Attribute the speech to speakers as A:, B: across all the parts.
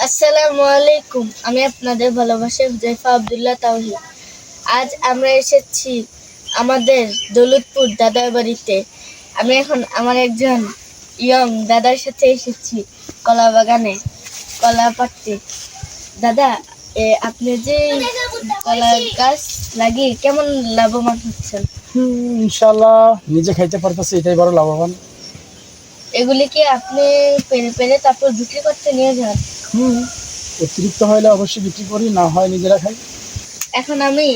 A: আসসালামু আলাইকুম। আমি আপনাদের ভালোবাসার হুজাইফা আব্দুল্লাহ তাওহীদ। আজ আমরা এসেছি আমাদের দৌলতপুর দাদার বাড়িতে। আমি এখন আমার একজন দাদার সাথে এসেছি কলা বাগানে কলা পাড়তে। দাদা, আপনি যে কলা গাছ লাগিয়ে কেমন লাভবান হচ্ছেন?
B: ইনশাল্লাহ নিজে খাইতে পারতেছি, এটাই বড় লাভবান।
A: এগুলি কি আপনি পেরে পেরে তারপর বিক্রি করতে নিয়ে যান?
B: অতিরিক্ত হলে অবশ্যই বিক্রি করি, না হয় নিজেরা খাই।
A: এখন আমি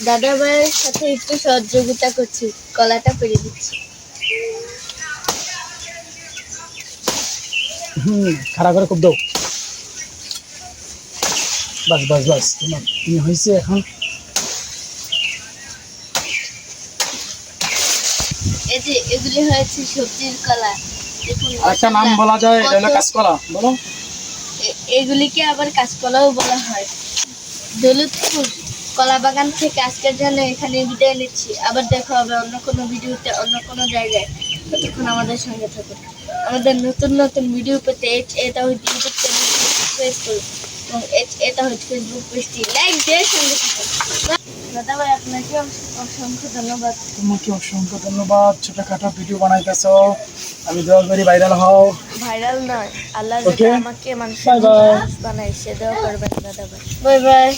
A: দাদা ভাইয়ের সাথে একটু সহযোগিতা করছি, কলাটা পেরে দিচ্ছি।
B: খাড়া করে খুব দাও। বাস বাস বাস, তোমার তুমি হয়েছে এখন।
A: এই যে এগুলি হয়েছে সবজির কলা। দেখুন,
B: আরেকটা নাম বলা যায়, এটা হলো কাঁচকলা। বলো।
A: এগুলিকে আবার কাঁচকলাও বলা হয়। দৌলতপুর কলা বাগান থেকে আজকের জন্য এখানে বিদায় নিচ্ছি। আবার দেখা হবে অন্য কোনো ভিডিওতে, অন্য কোনো জায়গায়। ততক্ষণ আমাদের সঙ্গে থাকুন। আমাদের নতুন নতুন ভিডিও পেতে এটা হচ্ছে ইউটিউব চ্যানেলটি সাবস্ক্রাইব করুন এবং এটা হচ্ছে ফেসবুক পেজটি লাইক দিয়ে সঙ্গে থাকুন। দাদা ভাই, আপনাকে অসংখ্য ধন্যবাদ।
B: তোমাকে অসংখ্য ধন্যবাদ, ছোটখাটো ভিডিও বানাইতেছ। আমি দোয়া করি ভাইরাল হও।
A: ভাইরাল নয়, আল্লাহ
B: Okay.
A: আমাকে মানুষ
B: Bye bye.
A: বানাই, সে দোয়া করবেন দাদা ভাই। Bye bye.